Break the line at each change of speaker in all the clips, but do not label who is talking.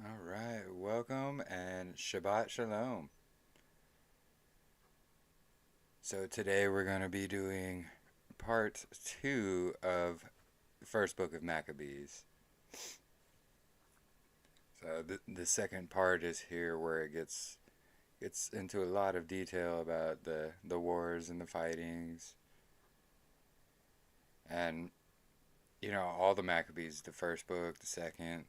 All right, welcome and Shabbat Shalom. So today we're going to be doing part 2 of the first book of Maccabees. So the second part is here where it gets into a lot of detail about the wars and the fightings. And all the Maccabees, the first book, the second,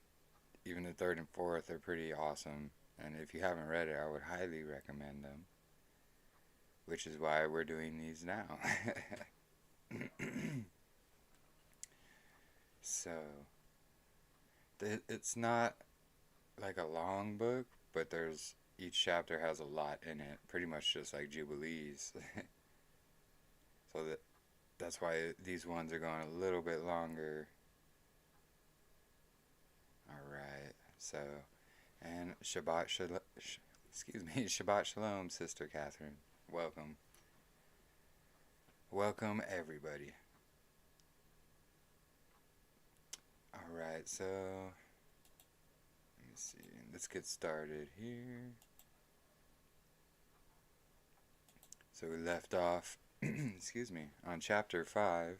even the third and fourth are pretty awesome. And if you haven't read it, I would highly recommend them. Which is why we're doing these now. So, it's not like a long book, but each chapter has a lot in it, pretty much just like Jubilees. So that's why these ones are going a little bit longer. Alright, so, and Shabbat Shalom, Sister Catherine. Welcome. Welcome, everybody. Alright, so let me see. Let's get started here. So we left off, excuse me, on chapter 5.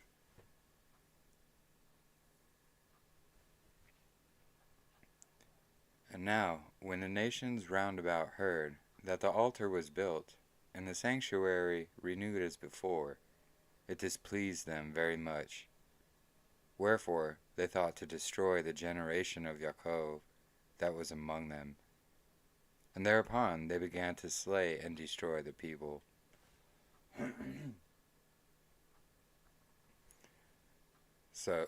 And now, when the nations round about heard that the altar was built, and the sanctuary renewed as before, it displeased them very much. Wherefore they thought to destroy the generation of Yaakov that was among them. And thereupon they began to slay and destroy the people. So,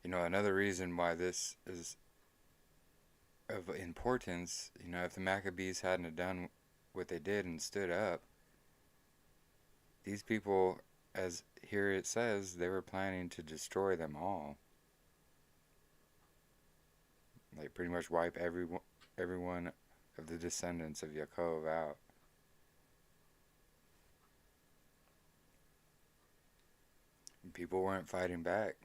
another reason why this is of importance, if the Maccabees hadn't done what they did and stood up, these people, as here it says, they were planning to destroy them all. Like pretty much wipe everyone of the descendants of Yaakov out. And people weren't fighting back.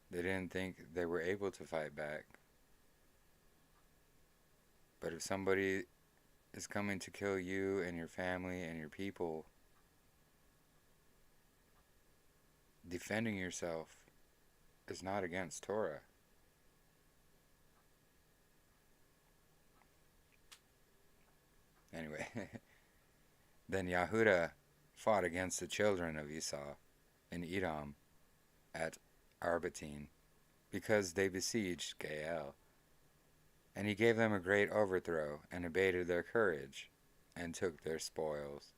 They didn't think they were able to fight back. But if somebody is coming to kill you and your family and your people, defending yourself is not against Torah. Anyway, then Yahudah fought against the children of Esau in Edom at Arbatin, because they besieged Gael. And he gave them a great overthrow, and abated their courage, and took their spoils.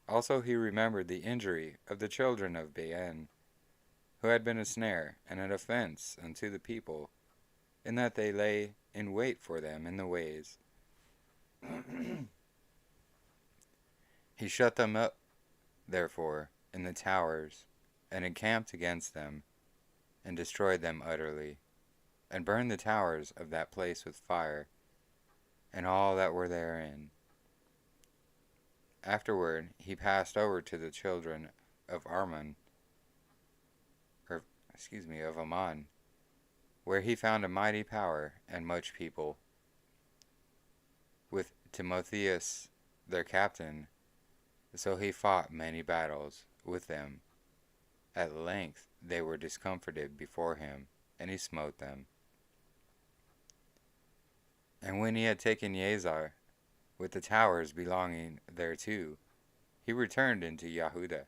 Also he remembered the injury of the children of Baen, who had been a snare and an offense unto the people, in that they lay in wait for them in the ways. He shut them up, therefore, in the towers, and encamped against them, and destroyed them utterly, and burned the towers of that place with fire, and all that were therein. Afterward he passed over to the children of of Ammon, where he found a mighty power and much people, with Timotheus their captain. So he fought many battles with them. At length they were discomfited before him, and he smote them. And when he had taken Yazar, with the towers belonging thereto, he returned into Yahuda.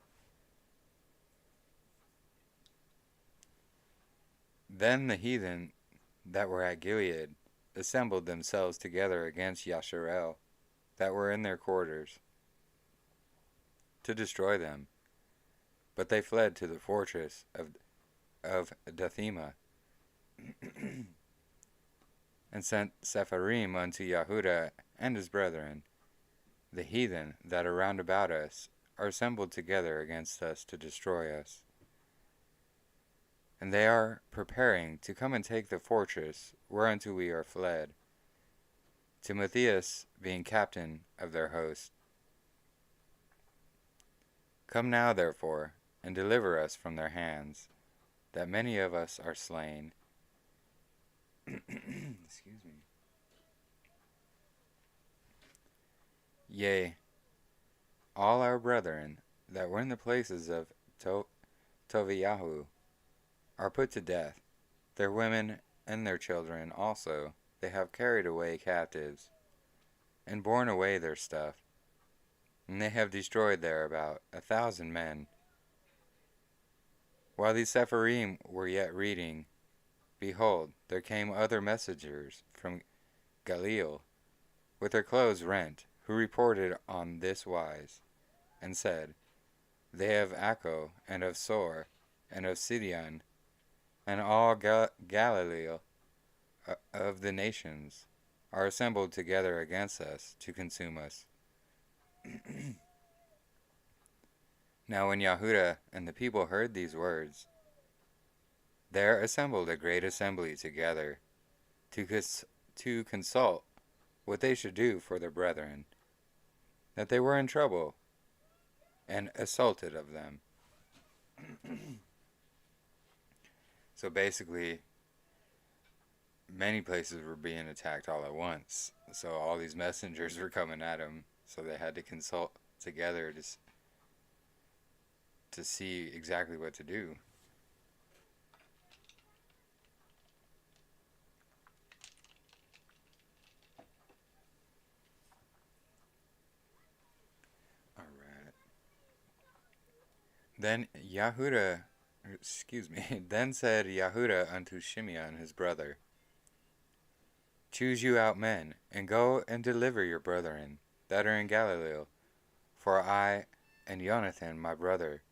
Then the heathen that were at Gilead assembled themselves together against Yasharel, that were in their quarters, to destroy them. But they fled to the fortress of Dathema, and sent Sepharim unto Yahuda and his brethren. The heathen that are round about us are assembled together against us to destroy us. And they are preparing to come and take the fortress whereunto we are fled, Timotheus being captain of their host. Come now, therefore, and deliver us from their hands, that many of us are slain. Excuse me. Yea, all our brethren that were in the places of Toviyahu are put to death. Their women and their children also they have carried away captives, and borne away their stuff, and they have destroyed there about 1,000 men. While these Sepharim were yet reading, behold, there came other messengers from Galil, with their clothes rent, who reported on this wise, and said, They of Acco, and of Sor, and of Sidon, and all Galilee of the nations, are assembled together against us to consume us. Now when Yahuda and the people heard these words, there assembled a great assembly together to consult what they should do for their brethren, that they were in trouble, and assaulted of them. So basically, many places were being attacked all at once. So all these messengers were coming at them, so they had to consult together to see exactly what to do. Alright. Then then said Yahuda unto Shimeon his brother, Choose you out men, and go and deliver your brethren that are in Galilee, for I and Jonathan my brother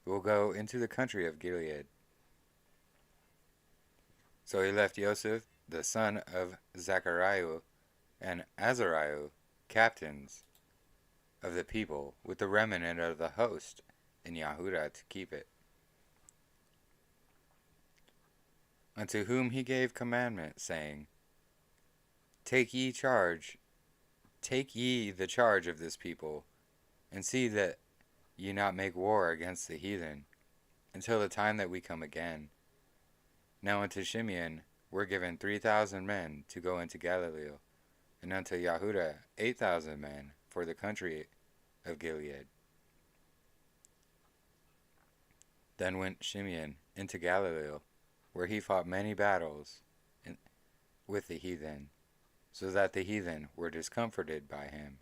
will go into the country of Gilead. So he left Joseph, the son of Zachariah, and Azariah, captains of the people, with the remnant of the host in Yahuda to keep it. Unto whom he gave commandment, saying, Take ye the charge of this people, and see that ye not make war against the heathen, until the time that we come again. Now unto Shimeon were given 3,000 men to go into Galilee, and unto Yahuda 8,000 men for the country of Gilead. Then went Shimeon into Galilee, where he fought many battles with the heathen, so that the heathen were discomforted by him.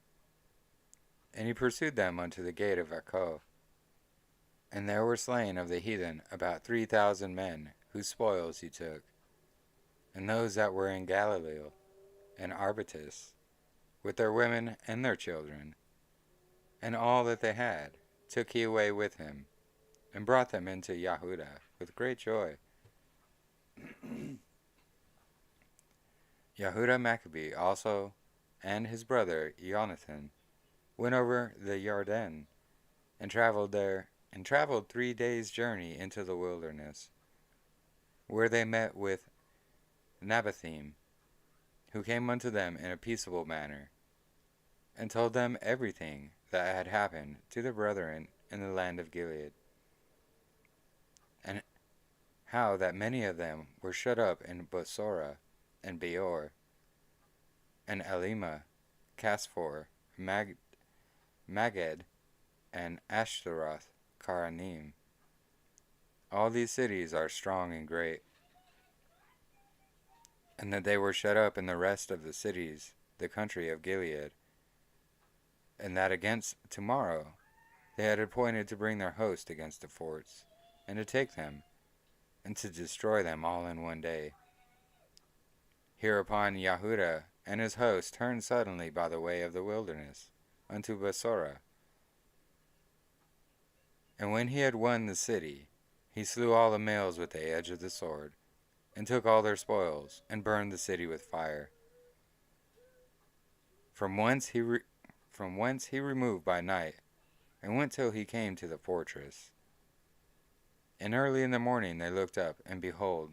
And he pursued them unto the gate of Acco. And there were slain of the heathen about 3,000 men, whose spoils he took. And those that were in Galilee and Arbatus, with their women and their children, and all that they had, took he away with him, and brought them into Yahuda with great joy. Yahuda Maccabee also and his brother Jonathan went over the Yarden and traveled 3 days' journey into the wilderness, where they met with Nabathim, who came unto them in a peaceable manner, and told them everything that had happened to the brethren in the land of Gilead, and how that many of them were shut up in Bosora, and Beor, and Elima, Casphor, Maged, and Ashtaroth, Karanim. All these cities are strong and great, and that they were shut up in the rest of the cities, the country of Gilead, and that against tomorrow they had appointed to bring their host against the forts, and to take them, and to destroy them all in one day. Hereupon Yahuda and his host turned suddenly by the way of the wilderness, unto Basora. And when he had won the city, he slew all the males with the edge of the sword, and took all their spoils, and burned the city with fire. From whence he removed by night, and went till he came to the fortress. And early in the morning they looked up, and behold,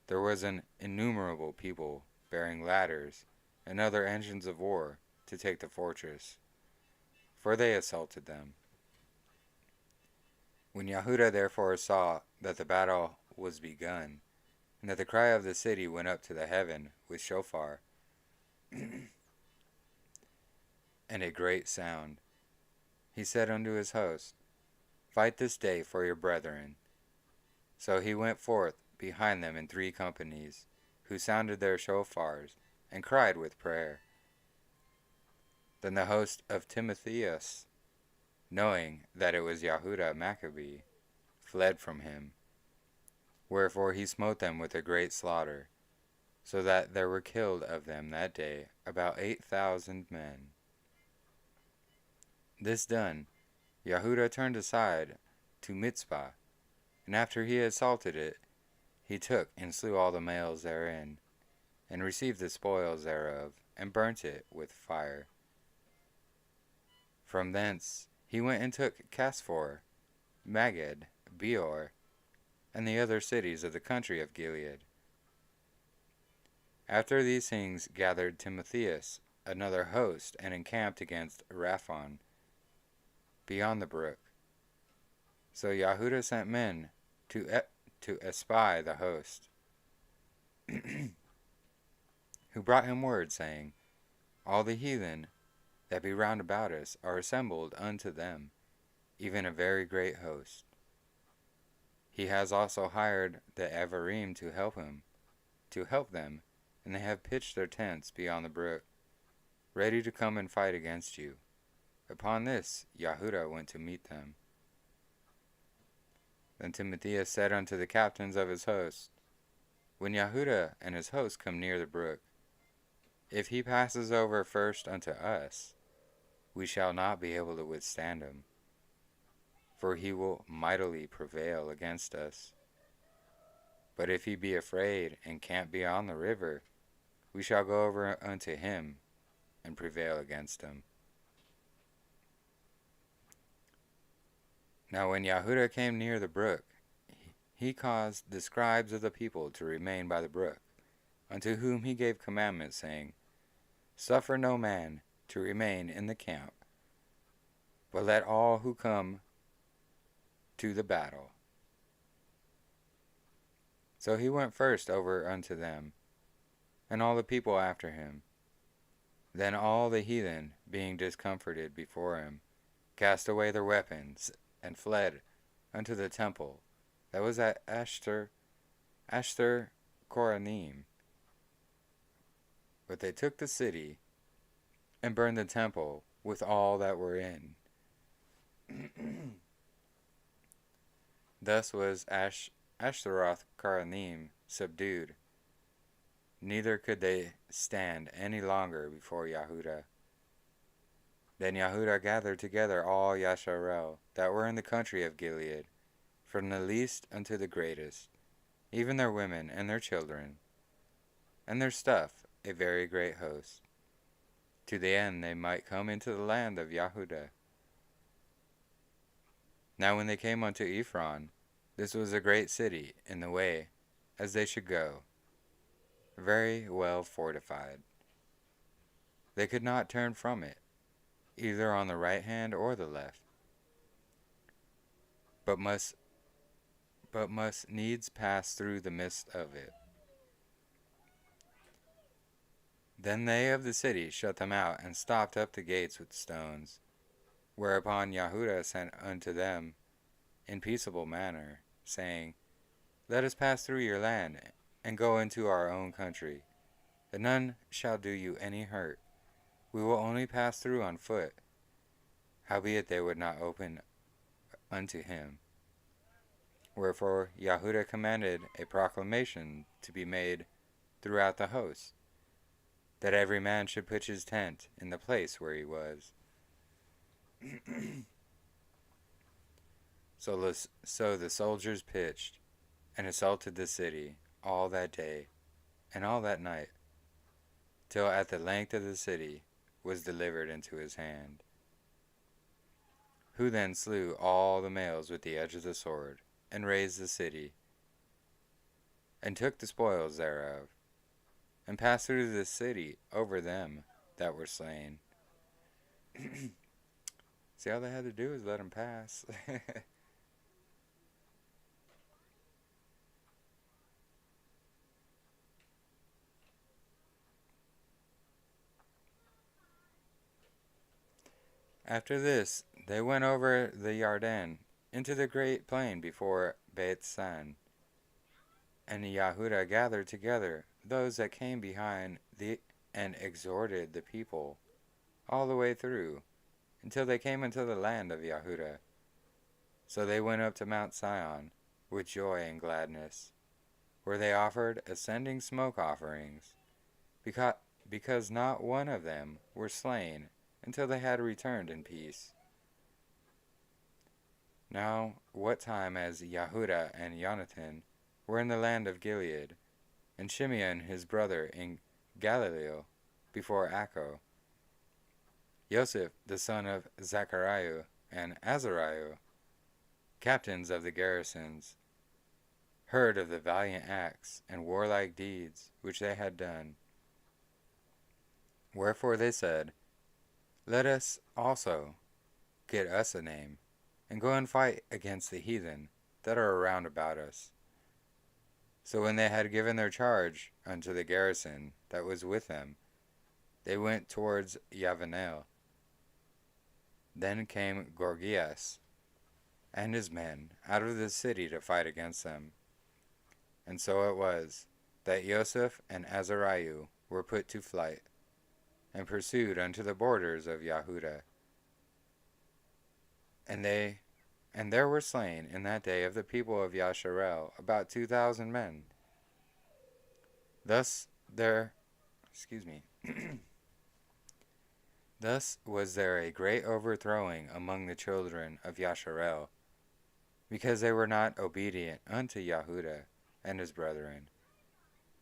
there was an innumerable people bearing ladders and other engines of war to take the fortress, for they assaulted them. When Yahuda therefore saw that the battle was begun, and that the cry of the city went up to the heaven with shofar, and a great sound, he said unto his host, Fight this day for your brethren. So he went forth behind them in 3 companies, who sounded their shofars, and cried with prayer. Then the host of Timotheus, knowing that it was Yahuda Maccabee, fled from him. Wherefore he smote them with a great slaughter, so that there were killed of them that day about 8,000 men. This done, Yahuda turned aside to Mitzpah, and after he had assaulted it, he took and slew all the males therein, and received the spoils thereof, and burnt it with fire. From thence he went and took Casphor, Maged, Beor, and the other cities of the country of Gilead. After these things gathered Timotheus another host, and encamped against Raphon, beyond the brook. So Yahuda sent men to espy the host, who brought him word, saying, All the heathen that be round about us are assembled unto them, even a very great host. He has also hired the Avarim to help them, and they have pitched their tents beyond the brook, ready to come and fight against you. Upon this Yahuda went to meet them. Then Timotheus said unto the captains of his host, When Yahuda and his host come near the brook, if he passes over first unto us, we shall not be able to withstand him, for he will mightily prevail against us. But if he be afraid and camp beyond the river, we shall go over unto him and prevail against him. Now when Yahuda came near the brook, he caused the scribes of the people to remain by the brook, unto whom he gave commandment, saying, Suffer no man to remain in the camp, but let all who come to the battle. So he went first over unto them, and all the people after him. Then all the heathen, being discomforted before him, cast away their weapons, and fled unto the temple that was at Ashter Koranim. But they took the city, and burned the temple with all that were in. Thus was Ashtaroth Karanim subdued, neither could they stand any longer before Yahuda. Then Yahuda gathered together all Yasharel that were in the country of Gilead, from the least unto the greatest, even their women and their children, and their stuff, a very great host, to the end they might come into the land of Yahudah. Now when they came unto Ephron, this was a great city in the way, as they should go, very well fortified. They could not turn from it, either on the right hand or the left, but must needs pass through the midst of it. Then they of the city shut them out, and stopped up the gates with stones. Whereupon Yahudah sent unto them in peaceable manner, saying, Let us pass through your land, and go into our own country, that none shall do you any hurt. We will only pass through on foot. Howbeit they would not open unto him. Wherefore Yahudah commanded a proclamation to be made throughout the host, that every man should pitch his tent in the place where he was. So the soldiers pitched, and assaulted the city all that day, and all that night, till at the length of the city was delivered into his hand. Who then slew all the males with the edge of the sword, and razed the city, and took the spoils thereof, and passed through the city over them that were slain. See, all they had to do was let them pass. After this, they went over the Yarden into the great plain before Beit San. And Yahudah gathered together those that came behind and exhorted the people all the way through, until they came into the land of Yahudah. So they went up to Mount Sion with joy and gladness, where they offered ascending smoke offerings, because not one of them were slain until they had returned in peace. Now, what time as Yahudah and Jonathan were in the land of Gilead, and Shimeon his brother in Galilee before Acco, Joseph the son of Zachariah and Azariah, captains of the garrisons, heard of the valiant acts and warlike deeds which they had done. Wherefore they said, Let us also get us a name, and go and fight against the heathen that are around about us. So when they had given their charge unto the garrison that was with them, they went towards Yavanel. Then came Gorgias and his men out of the city to fight against them. And so it was that Joseph and Azariah were put to flight, and pursued unto the borders of Yahudah. And there were slain in that day of the people of Yasharel about 2,000 men. Thus was there a great overthrowing among the children of Yasharel, because they were not obedient unto Yahudah and his brethren,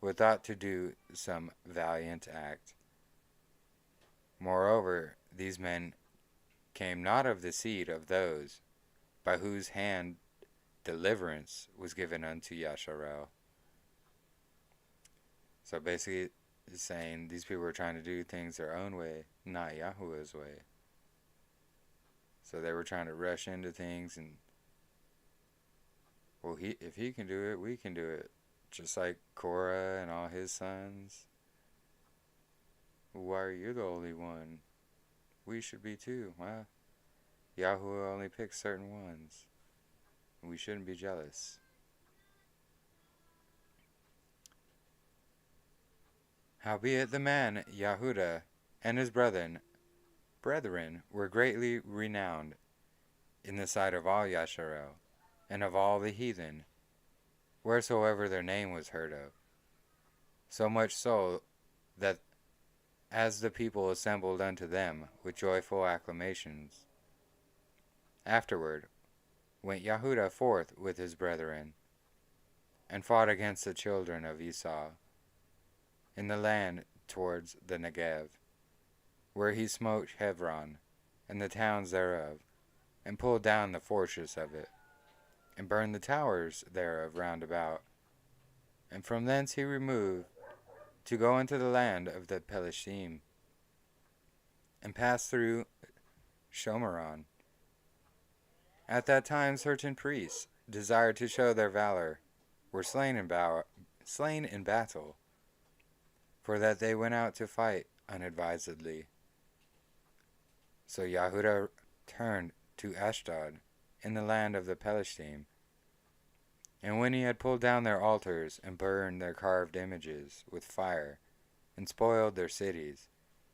who thought to do some valiant act. Moreover, these men came not of the seed of those by whose hand deliverance was given unto Yasharel. So basically, it's saying these people were trying to do things their own way, not Yahuwah's way. So they were trying to rush into things, and well, if he can do it, we can do it. Just like Korah and all his sons. Why are you the only one? We should be too. Well, Yahuwah only picks certain ones. We shouldn't be jealous. Howbeit the man Yahudah and his brethren were greatly renowned in the sight of all Yasharel, and of all the heathen, wheresoever their name was heard of. So much so that as the people assembled unto them with joyful acclamations, afterward went Yahudah forth with his brethren, and fought against the children of Esau in the land towards the Negev, where he smote Hebron and the towns thereof, and pulled down the fortress of it, and burned the towers thereof round about. And from thence he removed to go into the land of the Pelishtim, and passed through Shomeron. At that time certain priests desired to show their valor, were slain in battle, for that they went out to fight unadvisedly. So Yahudah turned to Ashdod, in the land of the Pelishtim. And when he had pulled down their altars, and burned their carved images with fire, and spoiled their cities,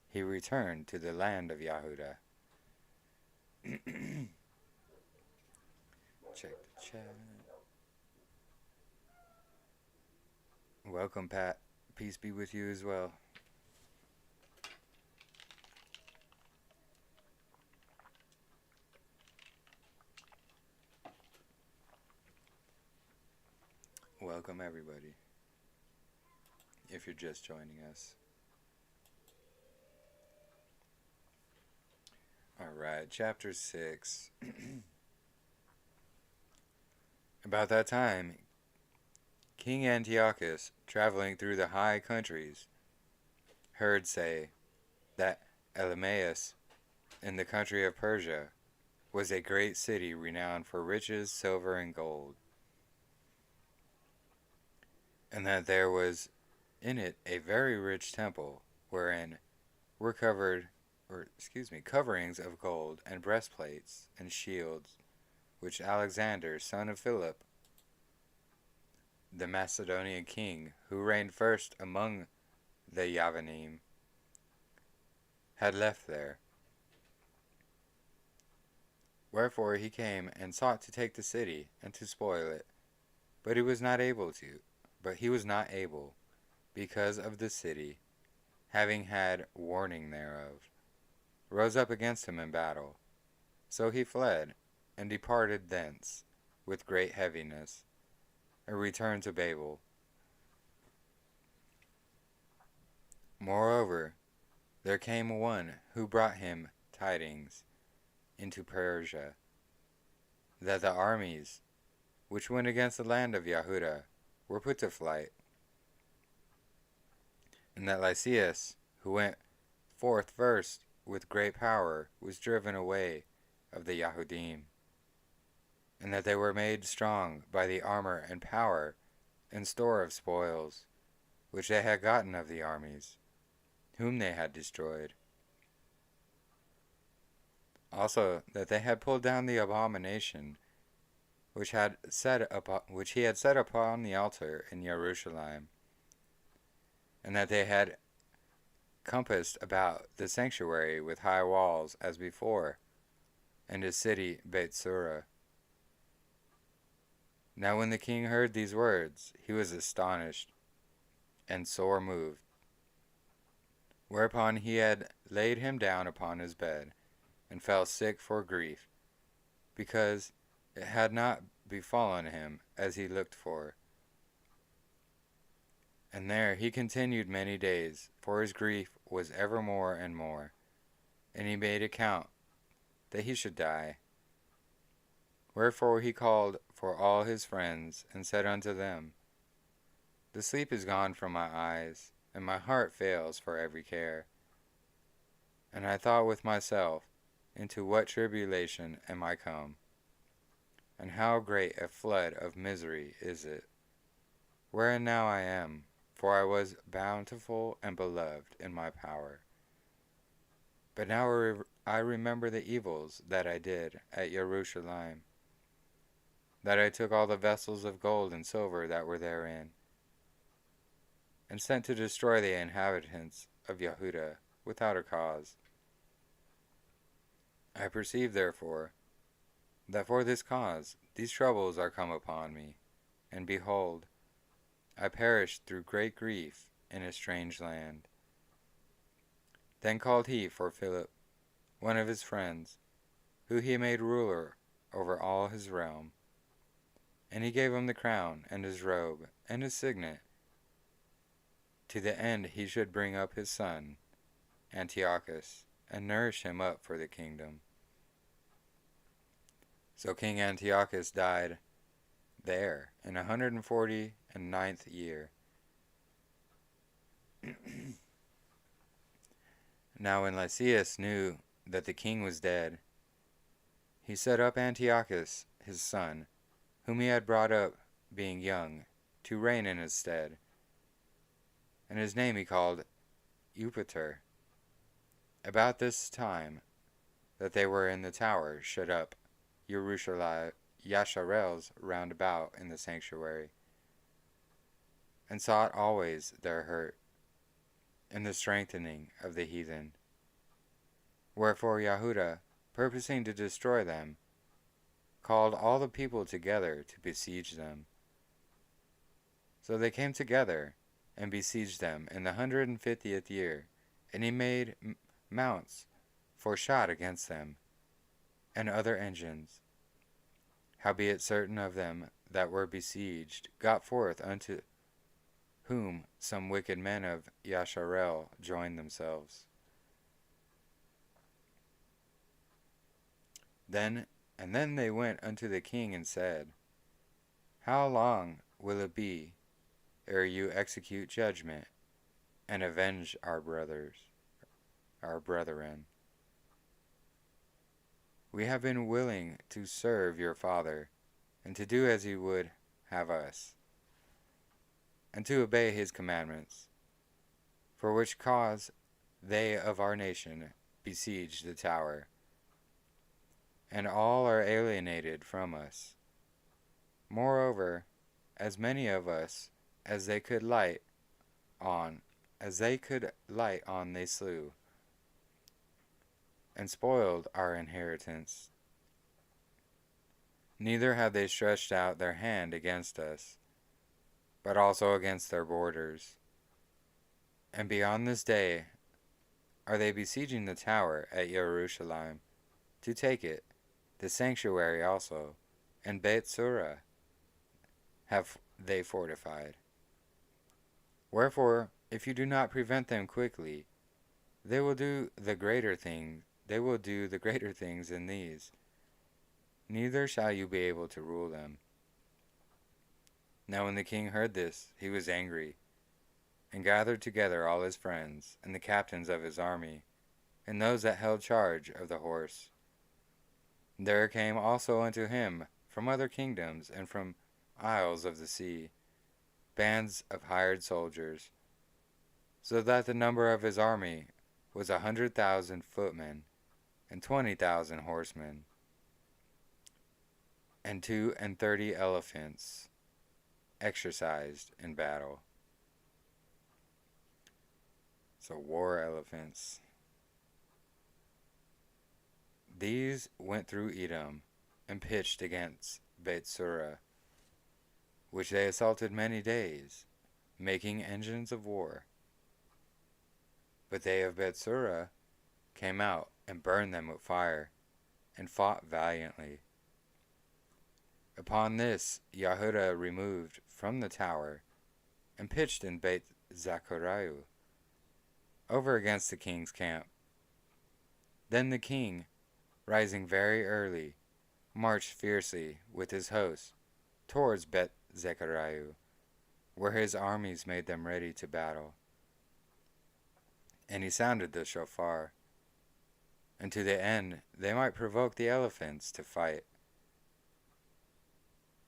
he returned to the land of Yahudah. Check the chat. Welcome, Pat. Peace be with you as well. Welcome, everybody, if you're just joining us. Alright, chapter 6. About that time, King Antiochus, traveling through the high countries, heard say that Elymais, in the country of Persia, was a great city renowned for riches, silver, and gold, and that there was in it a very rich temple, wherein were coverings of gold, and breastplates, and shields, which Alexander, son of Philip, the Macedonian king, who reigned first among the Yavanim, had left there. Wherefore he came and sought to take the city, and to spoil it, but he was not able, because of the city, having had warning thereof, rose up against him in battle. So he fled, and departed thence with great heaviness, and returned to Babel. Moreover, there came one who brought him tidings into Persia, that the armies which went against the land of Yahudah were put to flight, and that Lysias, who went forth first with great power, was driven away of the Yahudim, and that they were made strong by the armor and power and store of spoils, which they had gotten of the armies, whom they had destroyed. Also, that they had pulled down the abomination which he had set upon the altar in Jerusalem, and that they had compassed about the sanctuary with high walls as before, and his city Bethsura. Now when the king heard these words, he was astonished, and sore moved. Whereupon he had laid him down upon his bed, and fell sick for grief, because it had not befallen him as he looked for. And there he continued many days, for his grief was ever more and more, and he made account that he should die. Wherefore he called for all his friends, and said unto them, The sleep is gone from my eyes, and my heart fails for every care. And I thought with myself, into what tribulation am I come? And how great a flood of misery is it, wherein now I am, for I was bountiful and beloved in my power. But now I remember the evils that I did at Jerusalem, that I took all the vessels of gold and silver that were therein, and sent to destroy the inhabitants of Yahudah without a cause. I perceive, therefore, that for this cause these troubles are come upon me, and behold, I perished through great grief in a strange land. Then called he for Philip, one of his friends, who he made ruler over all his realm, and he gave him the crown, and his robe, and his signet, to the end he should bring up his son, Antiochus, and nourish him up for the kingdom. So King Antiochus died there in 149th year. Now when Lysias knew that the king was dead, he set up Antiochus his son, whom he had brought up being young, to reign in his stead. And his name he called Eupator. About this time that they were in the tower shut up Yasharels round about in the sanctuary, and sought always their hurt, and the strengthening of the heathen. Wherefore Yahuda, purposing to destroy them, called all the people together to besiege them. So they came together and besieged them in the 150th year, and he made mounts for shot against them, and other engines. Howbeit certain of them that were besieged got forth, unto whom some wicked men of Yasharel joined themselves. Then they went unto the king and said, How long will it be ere you execute judgment, and avenge our brethren? We have been willing to serve your father, and to do as he would have us, and to obey his commandments, for which cause they of our nation besiege the tower, and all are alienated from us. Moreover, as many of us as they could light on, they slew, and spoiled our inheritance. Neither have they stretched out their hand against us, but also against their borders. And beyond this day are they besieging the tower at Jerusalem, to take it, the sanctuary also, and Beit Surah have they fortified. Wherefore, if you do not prevent them quickly, they will do the greater things than these. Neither shall you be able to rule them. Now when the king heard this, he was angry, and gathered together all his friends, and the captains of his army, and those that held charge of the horse. There came also unto him from other kingdoms and from isles of the sea bands of hired soldiers, so that the number of his army was 100,000 footmen, and 20,000 horsemen, and 32 elephants exercised in battle. So war elephants. These went through Edom, and pitched against Beit Surah, which they assaulted many days, making engines of war. But they of Beit Surah came out and burned them with fire, and fought valiantly. Upon this Yahuda removed from the tower, and pitched in Beit Zachariah, over against the king's camp. Then the king, rising very early, marched fiercely with his host towards Beit Zechariah, where his armies made them ready to battle. And he sounded the shofar, and to the end they might provoke the elephants to fight.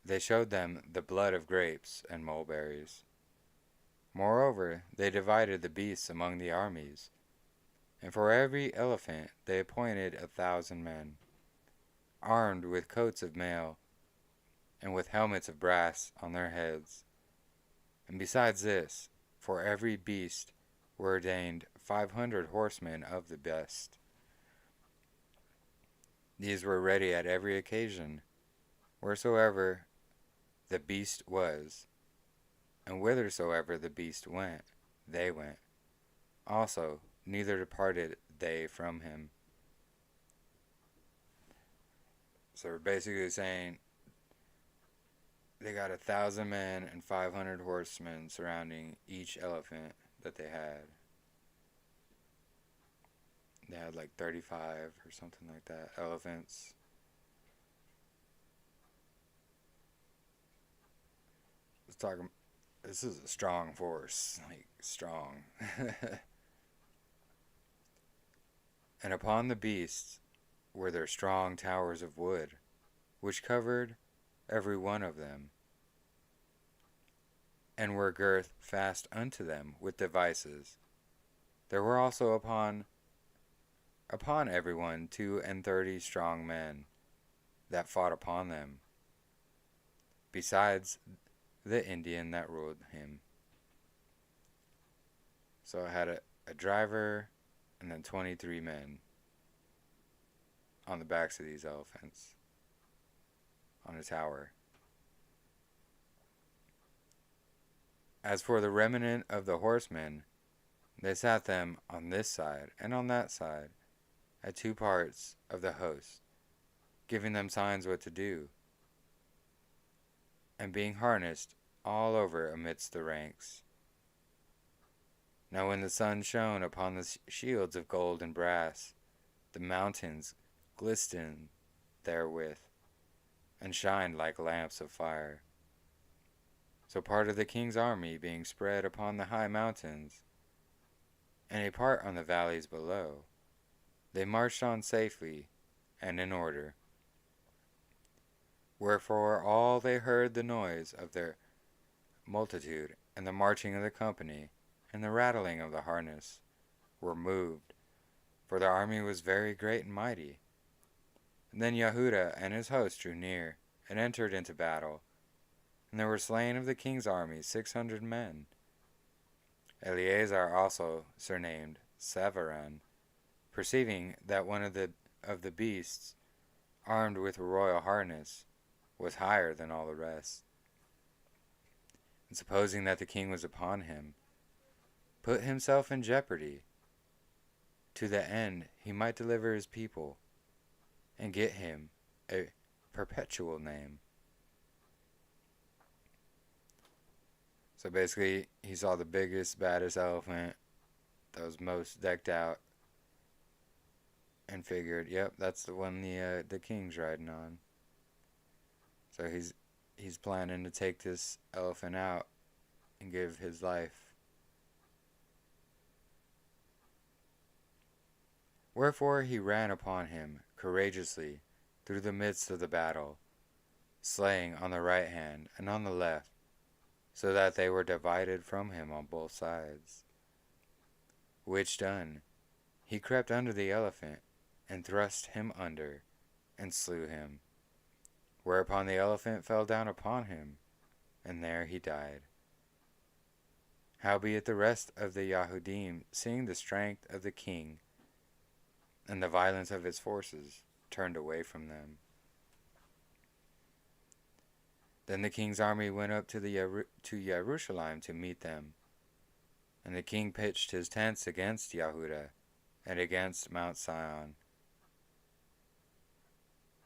They showed them the blood of grapes and mulberries. Moreover, they divided the beasts among the armies, and for every elephant they appointed 1,000 men, armed with coats of mail, and with helmets of brass on their heads. And besides this, for every beast were ordained 500 horsemen of the best. These were ready at every occasion, wheresoever the beast was, and whithersoever the beast went, they went. Also, neither departed they from him. So we're basically saying they got 1,000 men and 500 horsemen surrounding each elephant that they had. They had like 35 or something like that elephants. Let's talk. This is a strong force, like strong. And upon the beasts were their strong towers of wood, which covered every one of them, and were girthed fast unto them with devices. There were also upon every one 32 strong men that fought upon them, besides the Indian that ruled him. So it had a driver and then 23 men on the backs of these elephants on a tower. As for the remnant of the horsemen, they sat them on this side and on that side, at 2 parts of the host, giving them signs what to do, and being harnessed all over amidst the ranks. Now when the sun shone upon the shields of gold and brass, the mountains glistened therewith, and shined like lamps of fire. So part of the king's army being spread upon the high mountains, and a part on the valleys below, they marched on safely and in order. Wherefore all they heard the noise of their multitude, and the marching of the company, and the rattling of the harness, were moved, for the army was very great and mighty. And then Yehuda and his host drew near, and entered into battle, and there were slain of the king's army 600 men. Eleazar also, surnamed Savaran, perceiving that one of the beasts, armed with a royal harness, was higher than all the rest, and supposing that the king was upon him, put himself in jeopardy, to the end he might deliver his people, and get him a perpetual name. So basically, he saw the biggest, baddest elephant that was most decked out, and figured, yep, that's the one the king's riding on. So he's planning to take this elephant out and give his life. Wherefore he ran upon him courageously through the midst of the battle, slaying on the right hand and on the left, so that they were divided from him on both sides. Which done, he crept under the elephant, and thrust him under, and slew him. Whereupon the elephant fell down upon him, and there he died. Howbeit the rest of the Yahudim, seeing the strength of the king, and the violence of his forces, turned away from them. Then the king's army went up to Jerusalem to meet them, and the king pitched his tents against Yehuda and against Mount Sion.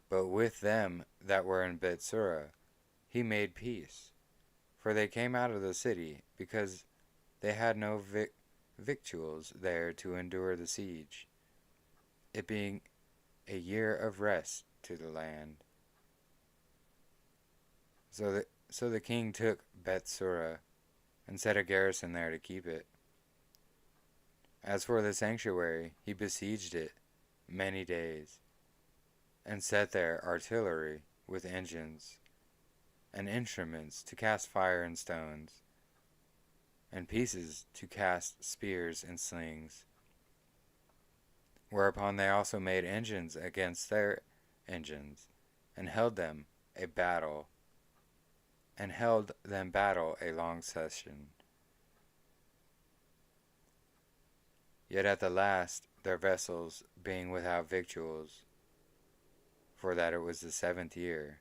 But with them that were in Bethsura he made peace, for they came out of the city, because they had no victuals there to endure the siege, it being a year of rest to the land. So the king took Bethsura, and set a garrison there to keep it. As for the sanctuary, he besieged it many days, and set there artillery with engines, and instruments to cast fire and stones, and pieces to cast spears and slings. Whereupon they also made engines against their engines, and held them battle a long session. Yet at the last their vessels being without victuals, for that it was the 7th year,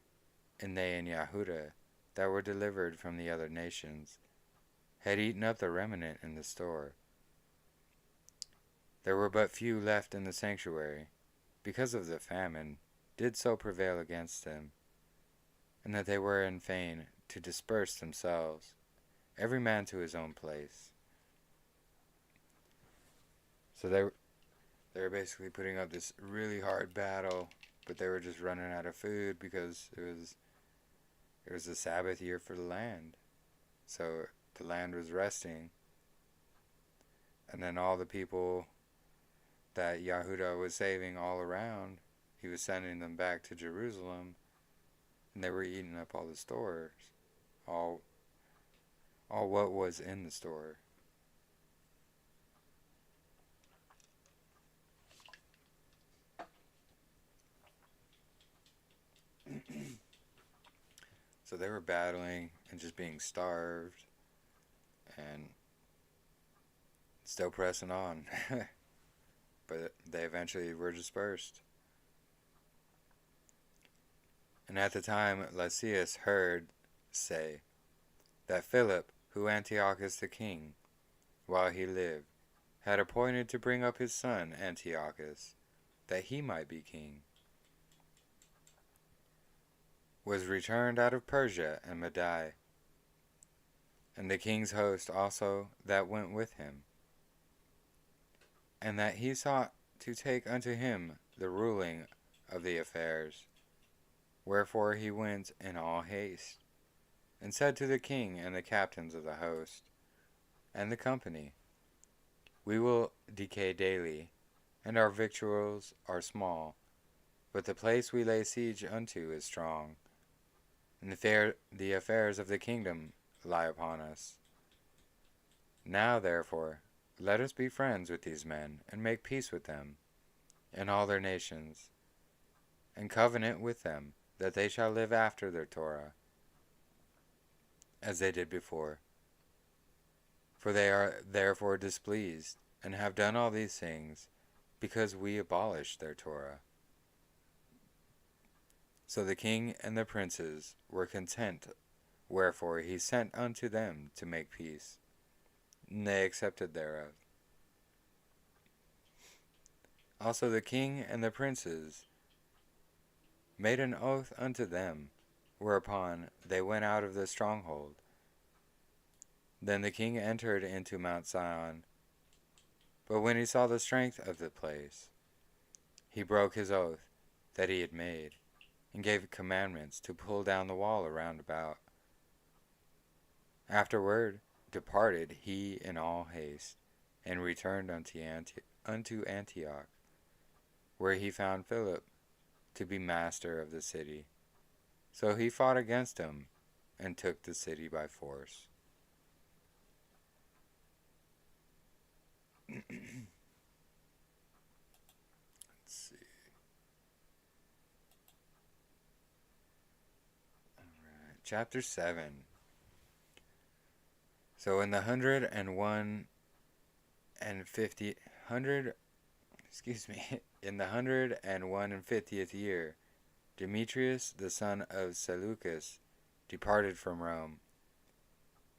and they in Yehuda, that were delivered from the other nations, had eaten up the remnant in the store. There were but few left in the sanctuary, because of the famine did so prevail against them, and that they were in fain to disperse themselves, every man to his own place. So they were basically putting up this really hard battle, but they were just running out of food because it was the Sabbath year for the land. So the land was resting, and then all the people that Yahudah was saving all around, he was sending them back to Jerusalem, and they were eating up all the stores, all all what was in the store. So they were battling and just being starved and still pressing on. But they eventually were dispersed. And at the time, Lysias heard say that Philip, who Antiochus the king, while he lived, had appointed to bring up his son Antiochus, that he might be king, was returned out of Persia and Media, and the king's host also that went with him, and that he sought to take unto him the ruling of the affairs. Wherefore he went in all haste, and said to the king and the captains of the host, and the company, We will decay daily, and our victuals are small, but the place we lay siege unto is strong, and the affairs of the kingdom lie upon us. Now, therefore, let us be friends with these men, and make peace with them, and all their nations, and covenant with them, that they shall live after their Torah, as they did before. For they are therefore displeased, and have done all these things, because we abolished their Torah. So the king and the princes were content, wherefore he sent unto them to make peace, and they accepted thereof. Also the king and the princes made an oath unto them, whereupon they went out of the stronghold. Then the king entered into Mount Sion, but when he saw the strength of the place, he broke his oath that he had made, and gave commandments to pull down the wall around about. Afterward departed he in all haste, and returned unto Antioch, where he found Philip to be master of the city. So he fought against him, and took the city by force. Let's see. Alright, chapter 7. So in the 150th year, Demetrius the son of Seleucus departed from Rome,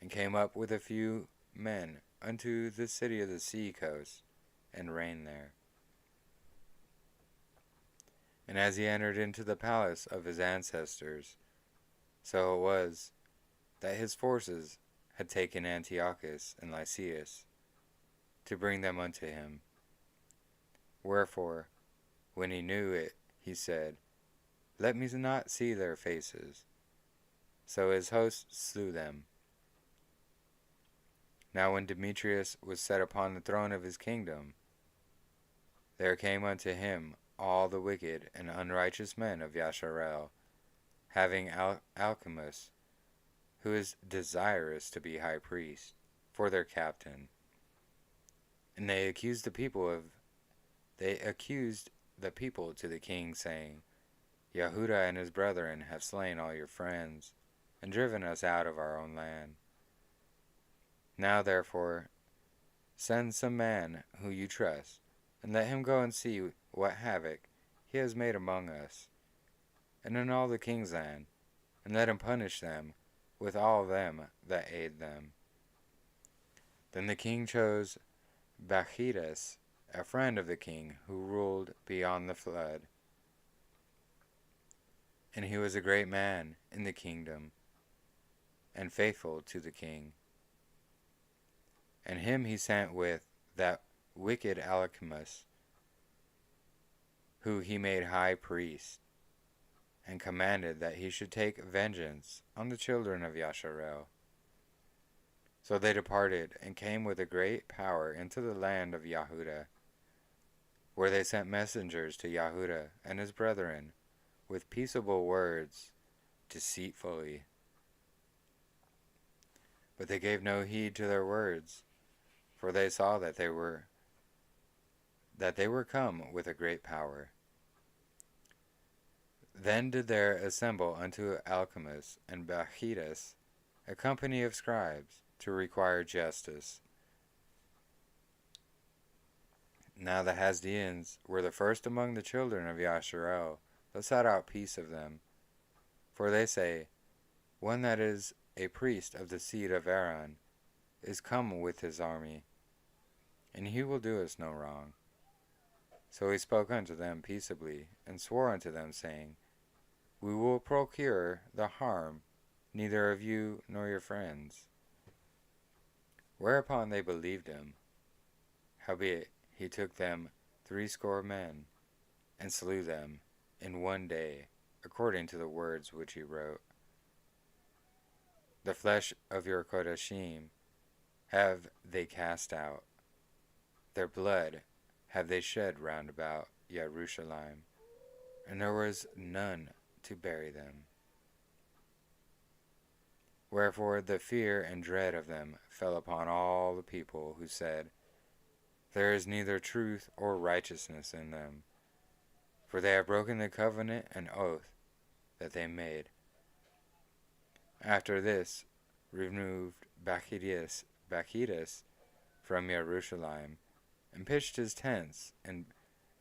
and came up with a few men unto the city of the sea coast, and reigned there. And as he entered into the palace of his ancestors, so it was that his forces had taken Antiochus and Lysias, to bring them unto him. Wherefore, when he knew it, he said, Let me not see their faces. So his host slew them. Now when Demetrius was set upon the throne of his kingdom, there came unto him all the wicked and unrighteous men of Yasharel, having Alchemus, who is desirous to be high priest, for their captain. And they accused the people to the king, saying, Yahudah and his brethren have slain all your friends, and driven us out of our own land. Now therefore send some man who you trust, and let him go and see what havoc he has made among us, and in all the king's land, and let him punish them with all them that aid them. Then the king chose Bacchides, a friend of the king, who ruled beyond the flood. And he was a great man in the kingdom, and faithful to the king. And him he sent with that wicked Alcimus, who he made high priest, and commanded that he should take vengeance on the children of Yasharel. So they departed and came with a great power into the land of Yahuda, where they sent messengers to Yahuda and his brethren with peaceable words deceitfully. But they gave no heed to their words, for they saw that they were come with a great power. Then did there assemble unto Alcimus and Bacchides a company of scribes to require justice. Now the Hasdians were the first among the children of Yasharel that sought out peace of them. For they say, one that is a priest of the seed of Aaron is come with his army, and he will do us no wrong. So he spoke unto them peaceably, and swore unto them, saying, we will procure the harm neither of you nor your friends. Whereupon they believed him. Howbeit he took them 80 men, and slew them in one day, according to the words which he wrote. The flesh of your Kodashim have they cast out, their blood have they shed round about Jerusalem, and there was none to bury them. Wherefore the fear and dread of them fell upon all the people, who said, there is neither truth or righteousness in them, for they have broken the covenant and oath that they made. After this removed Bacchides from Jerusalem, and pitched his tents in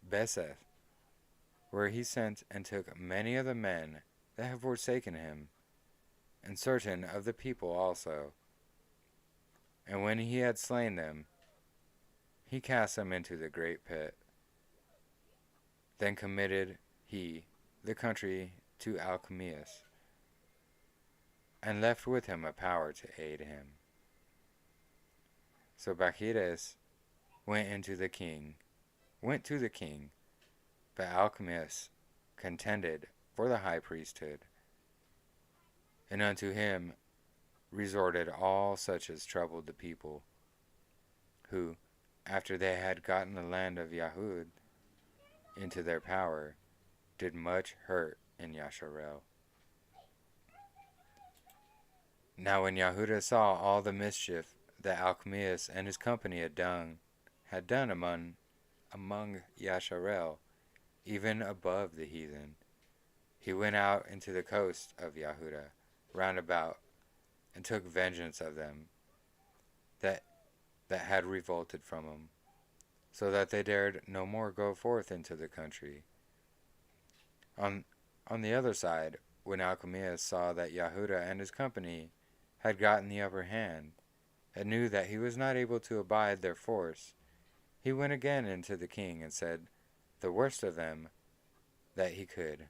Beseth, where he sent and took many of the men that have forsaken him, and certain of the people also. And when he had slain them, he cast them into the great pit. Then committed he the country to Alcimus, and left with him a power to aid him. So Bacchides went to the king, but Alcimus contended for the high priesthood. And unto him resorted all such as troubled the people, who, after they had gotten the land of Yahud into their power, did much hurt in Yasharel. Now when Yahuda saw all the mischief that Alcimus and his company had done among Yasharel, even above the heathen, he went out into the coast of Yahuda round about, and took vengeance of them that had revolted from him, so that they dared no more go forth into the country. On the other side, when Alcimus saw that Yahuda and his company had gotten the upper hand, and knew that he was not able to abide their force, he went again into the king and said the worst of them that he could.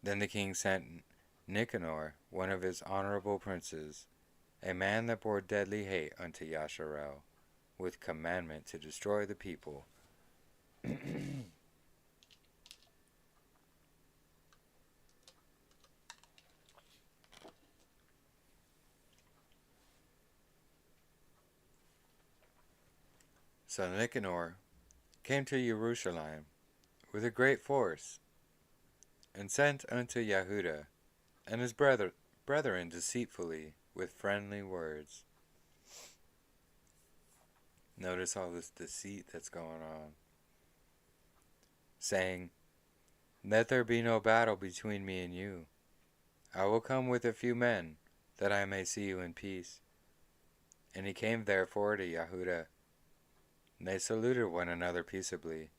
Then the king sent Nicanor, one of his honorable princes, a man that bore deadly hate unto Yasharel, with commandment to destroy the people. So Nicanor came to Jerusalem with a great force, and sent unto Yahuda and his brethren deceitfully with friendly words. Notice all this deceit that's going on. Saying, let there be no battle between me and you. I will come with a few men, that I may see you in peace. And he came therefore to Yahuda, and they saluted one another peaceably.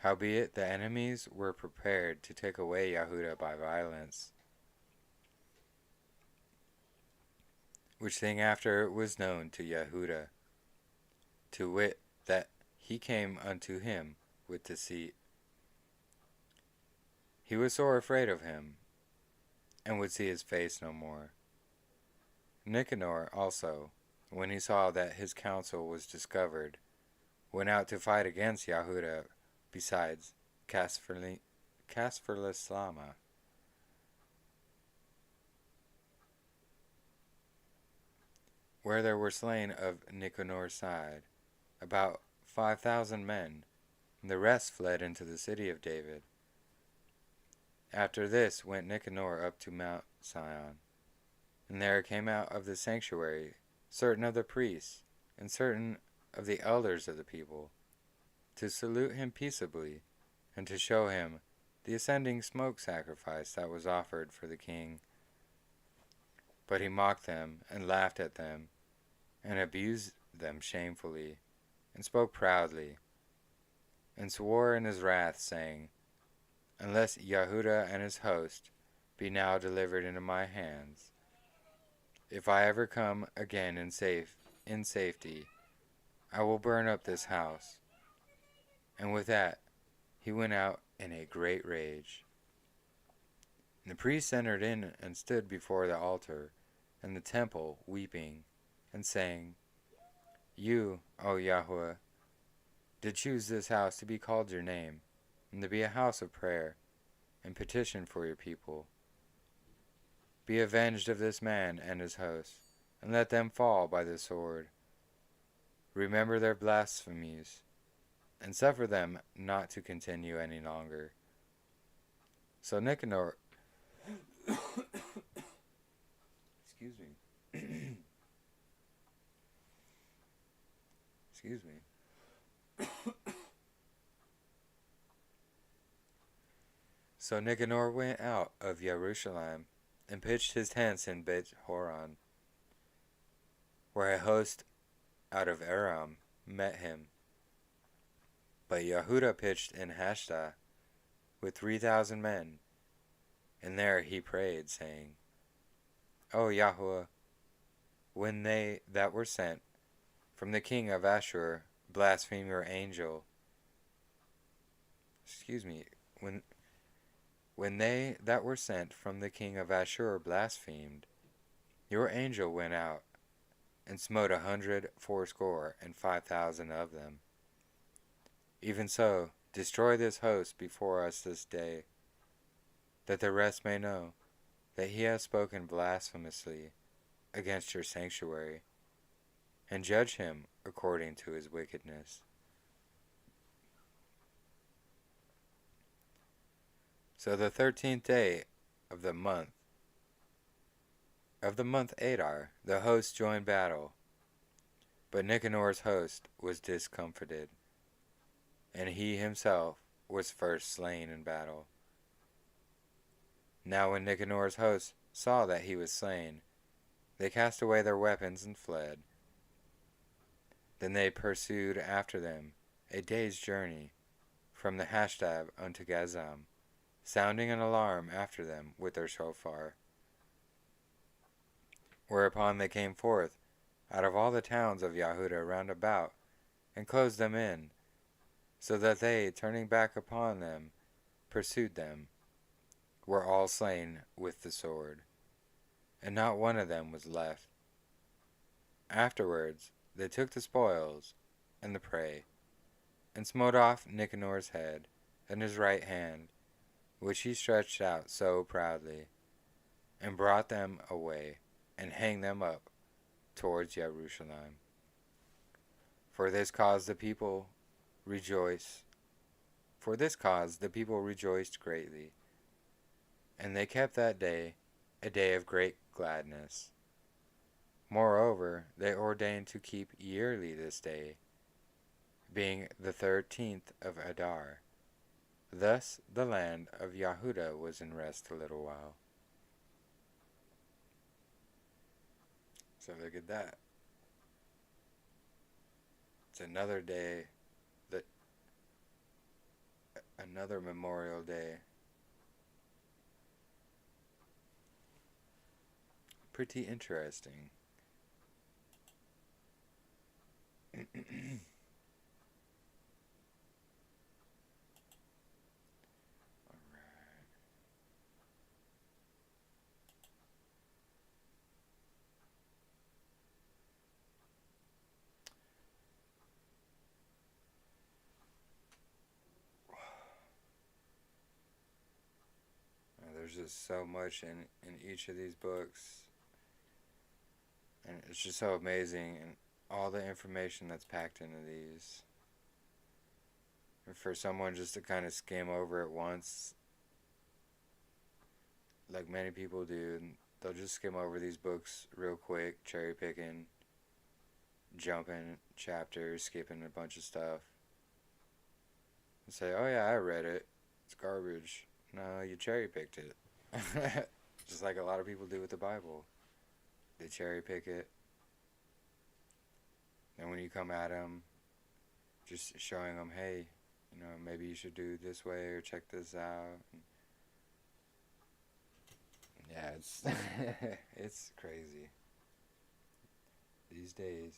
Howbeit the enemies were prepared to take away Yahuda by violence. Which thing after was known to Yahuda, to wit, that he came unto him with deceit. He was sore afraid of him, and would see his face no more. Nicanor also, when he saw that his counsel was discovered, went out to fight against Yahuda besides Casphurlaslama, where there were slain of Nicanor's side about 5,000 men, and the rest fled into the city of David. After this went Nicanor up to Mount Sion, and there came out of the sanctuary certain of the priests and certain of the elders of the people, to salute him peaceably, and to show him the ascending smoke sacrifice that was offered for the king. But he mocked them, and laughed at them, and abused them shamefully, and spoke proudly, and swore in his wrath, saying, Unless Yahuda and his host be now delivered into my hands, if I ever come again in safety, I will burn up this house. And with that he went out in a great rage. And the priests entered in and stood before the altar and the temple, weeping, and saying, You, O Yahweh, did choose this house to be called your name, and to be a house of prayer, and petition for your people. Be avenged of this man and his host, and let them fall by the sword. Remember their blasphemies, and suffer them not to continue any longer. So Nicanor, excuse me, excuse me. So Nicanor went out of Jerusalem, and pitched his tents in Beth Horon, where a host out of Aram met him. But Yehuda pitched in Hashtah with 3,000 men, and there he prayed, saying, O Yahweh, when they that were sent from the king of Ashur blaspheme your angel, when they that were sent from the king of Ashur blasphemed, your angel went out, and smote 180,500 of them. Even so, destroy this host before us this day, that the rest may know that he has spoken blasphemously against your sanctuary, and judge him according to his wickedness. So the 13th day of the month Adar, the host joined battle, but Nicanor's host was discomfited, and he himself was first slain in battle. Now when Nicanor's host saw that he was slain, they cast away their weapons and fled. Then they pursued after them a day's journey from the Hashdab unto Gazam, sounding an alarm after them with their shofar. Whereupon they came forth out of all the towns of Yahuda round about, and closed them in, so that they, turning back upon them, pursued them, were all slain with the sword, and not one of them was left. Afterwards they took the spoils and the prey, and smote off Nicanor's head and his right hand, which he stretched out so proudly, and brought them away, and hanged them up towards Jerusalem. For this cause the people rejoiced greatly, and they kept that day a day of great gladness. Moreover, they ordained to keep yearly this day, being the 13th of Adar. Thus the land of Yahuda was in rest a little while. So look at that. It's another day, another Memorial Day. Pretty interesting. there's just so much in each of these books, and it's just so amazing, and all the information that's packed into these. And for someone just to kind of skim over it once, like many people do, and they'll just skim over these books real quick, cherry picking, jumping chapters, skipping a bunch of stuff, and say, "Oh yeah, I read it. It's garbage." No, you cherry picked it. Just like a lot of people do with the Bible. They cherry pick it. And when you come at them, just showing them, hey, maybe you should do this way or check this out. Yeah, it's it's crazy these days.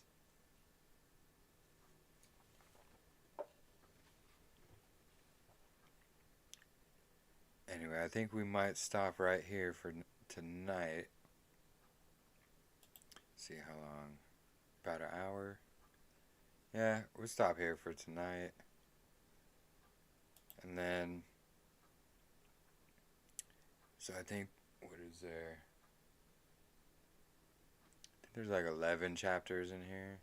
Anyway, I think we might stop right here for tonight. See how long? About an hour? Yeah, we'll stop here for tonight. And then, so I think, what is there? I think there's like 11 chapters in here.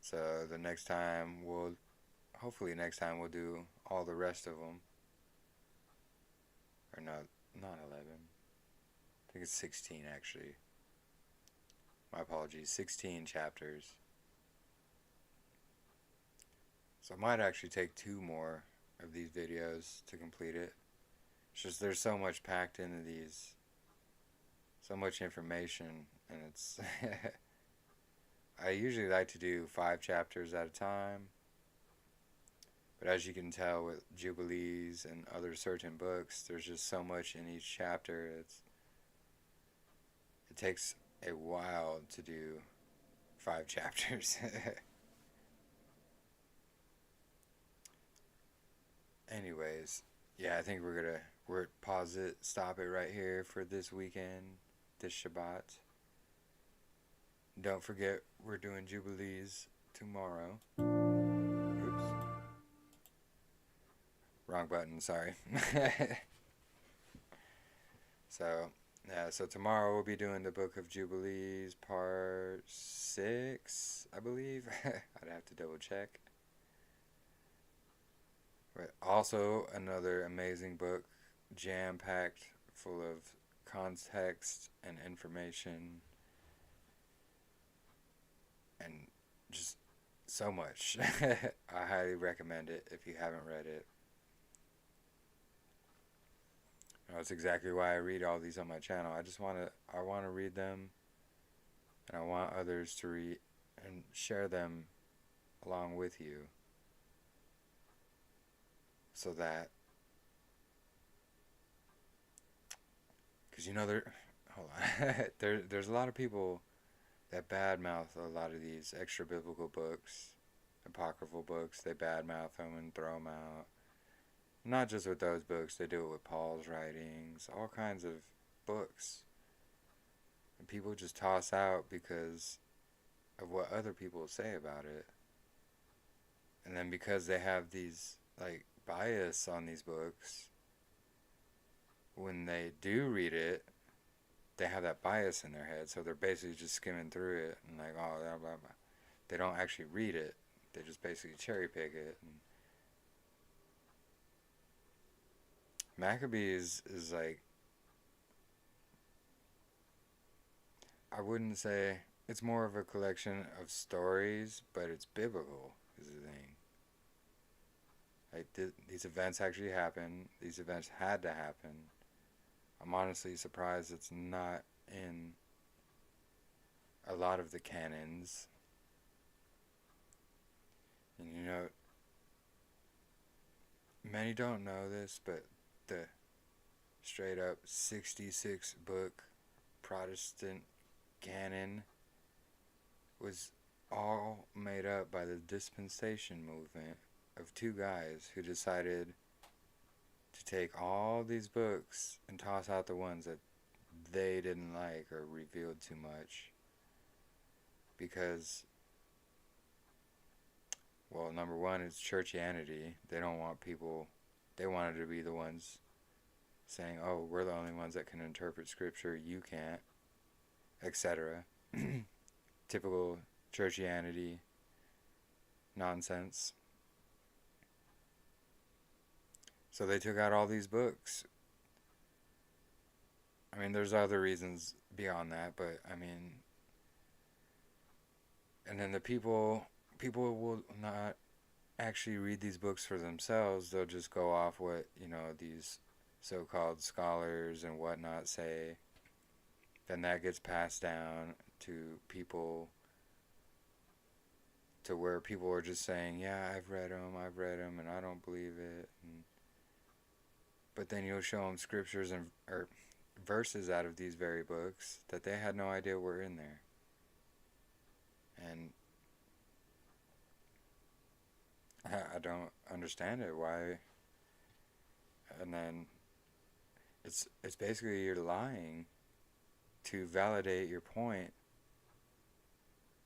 So the next time hopefully next time we'll do all the rest of them. Or not 11. I think it's 16 actually. My apologies, 16 chapters. So I might actually take 2 more of these videos to complete it. It's just there's so much packed into these, so much information, and it's I usually like to do 5 chapters at a time, but as you can tell with Jubilees and other certain books, there's just so much in each chapter. It takes a while to do 5 chapters. Anyways, yeah, I think we're pause it, stop it right here for this weekend, this Shabbat. Don't forget, we're doing Jubilees tomorrow. Oops. Wrong button, sorry. So tomorrow we'll be doing the Book of Jubilees, part 6, I believe. I'd have to double check. But also another amazing book, jam-packed, full of context and information, and just so much. I highly recommend it if you haven't read it. That's exactly why I read all these on my channel. I want to read them, and I want others to read and share them along with you, so that, because hold on, there's a lot of people that badmouth a lot of these extra biblical books, apocryphal books. They badmouth them and throw them out. Not just with those books, they do it with Paul's writings, all kinds of books. And people just toss out because of what other people say about it. And then because they have these, like, bias on these books, when they do read it, they have that bias in their head. So they're basically just skimming through it and like, oh, blah, blah, blah. They don't actually read it. They just basically cherry pick it. And Macabees is like, I wouldn't say it's more of a collection of stories, but it's biblical is the thing. Like these events actually happened. These events had to happen. I'm honestly surprised it's not in a lot of the canons. And many don't know this, but the straight up 66 book Protestant canon was all made up by the dispensation movement of 2 guys who decided to take all these books and toss out the ones that they didn't like or revealed too much, because, well, number one, it's churchianity. They don't want people, they wanted to be the ones saying, oh, we're the only ones that can interpret scripture, you can't, etc. Typical churchianity nonsense. So they took out all these books. I mean, there's other reasons beyond that, but I mean, and then the people will not actually read these books for themselves. They'll just go off what, these so-called scholars and whatnot say. Then that gets passed down to people, to where people are just saying, yeah, I've read them, and I don't believe it. But then you'll show them scriptures and or verses out of these very books that they had no idea were in there. And I don't understand it. Why? And then it's basically you're lying to validate your point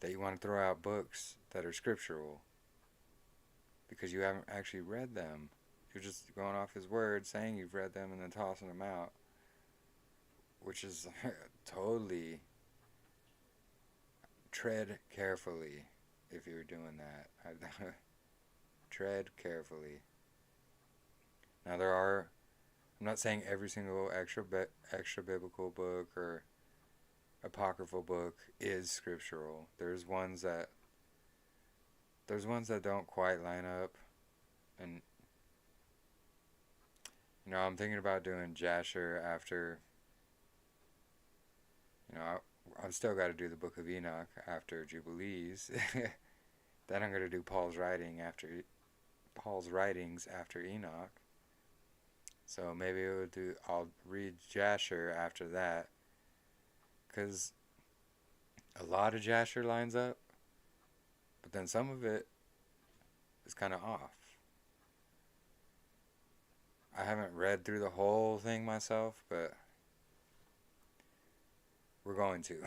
that you want to throw out books that are scriptural because you haven't actually read them. You're just going off his word, saying you've read them and then tossing them out, which is totally, tread carefully if you're doing that. Tread carefully. Now I'm not saying every single extra biblical book or apocryphal book is scriptural. There's ones that don't quite line up, and I'm thinking about doing Jasher after. I've still got to do the Book of Enoch after Jubilees. Then I'm going to do Paul's writings after Enoch. So maybe I'll read Jasher after that, because a lot of Jasher lines up, but then some of it is kind of off. I haven't read through the whole thing myself, but we're going to.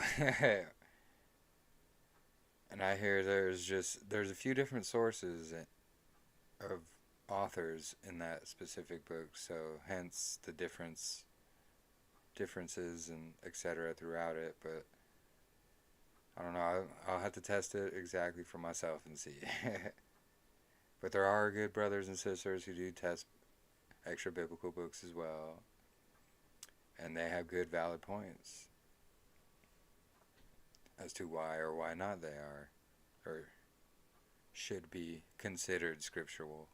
And I hear there's a few different sources of authors in that specific book, so hence the differences and etc. throughout it. But I don't know, I'll have to test it exactly for myself and see. But there are good brothers and sisters who do test extra biblical books as well, and they have good valid points as to why or why not they are or should be considered scriptural.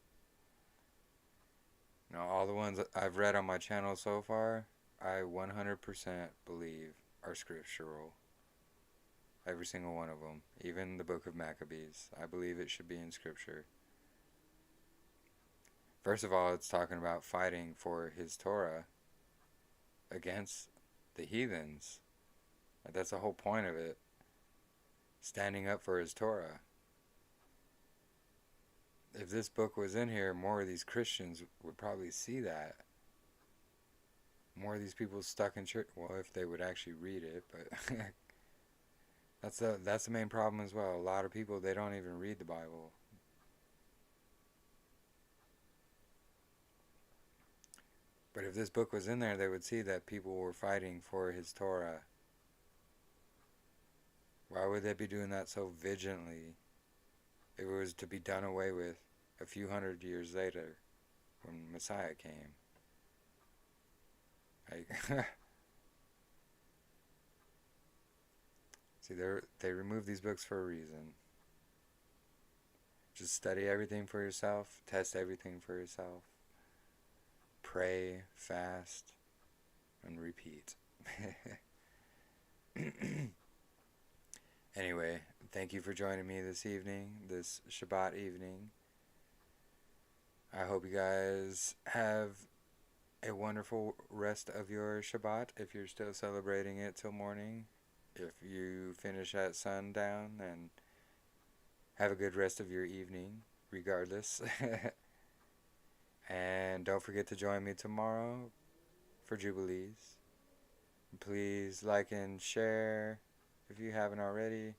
All the ones I've read on my channel so far, I 100% believe are scriptural. Every single one of them. Even the book of Macabees. I believe it should be in scripture. First of all, it's talking about fighting for his Torah against the heathens. That's the whole point of it. Standing up for his Torah. If this book was in here, more of these Christians would probably see that. More of these people stuck in church. Well, if they would actually read it, but that's the main problem as well. A lot of people, they don't even read the Bible. But if this book was in there, they would see that people were fighting for his Torah. Why would they be doing that so vigilantly if it was to be done away with a few hundred years later when Messiah came? See, they remove these books for a reason. Just study everything for yourself, test everything for yourself, pray, fast, and repeat. Anyway, thank you for joining me this evening, this Shabbat evening. I hope you guys have a wonderful rest of your Shabbat if you're still celebrating it till morning. If you finish at sundown, and have a good rest of your evening, regardless. And don't forget to join me tomorrow for Jubilees. Please like and share if you haven't already.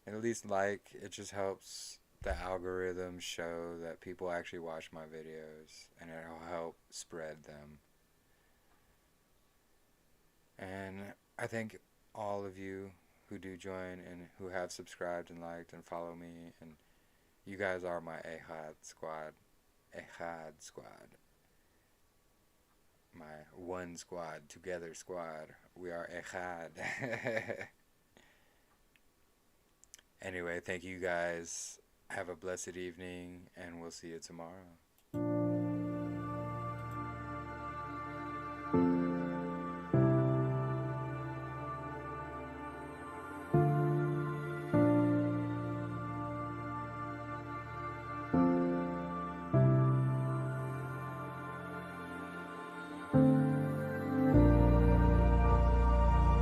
And at least it just helps the algorithms show that people actually watch my videos, and it'll help spread them. And I thank all of you who do join and who have subscribed and liked and follow me. And you guys are my Ehad squad. Ehad squad. My one squad, together squad. We are Ehad. Anyway, thank you guys. Have a blessed evening, and we'll see you tomorrow.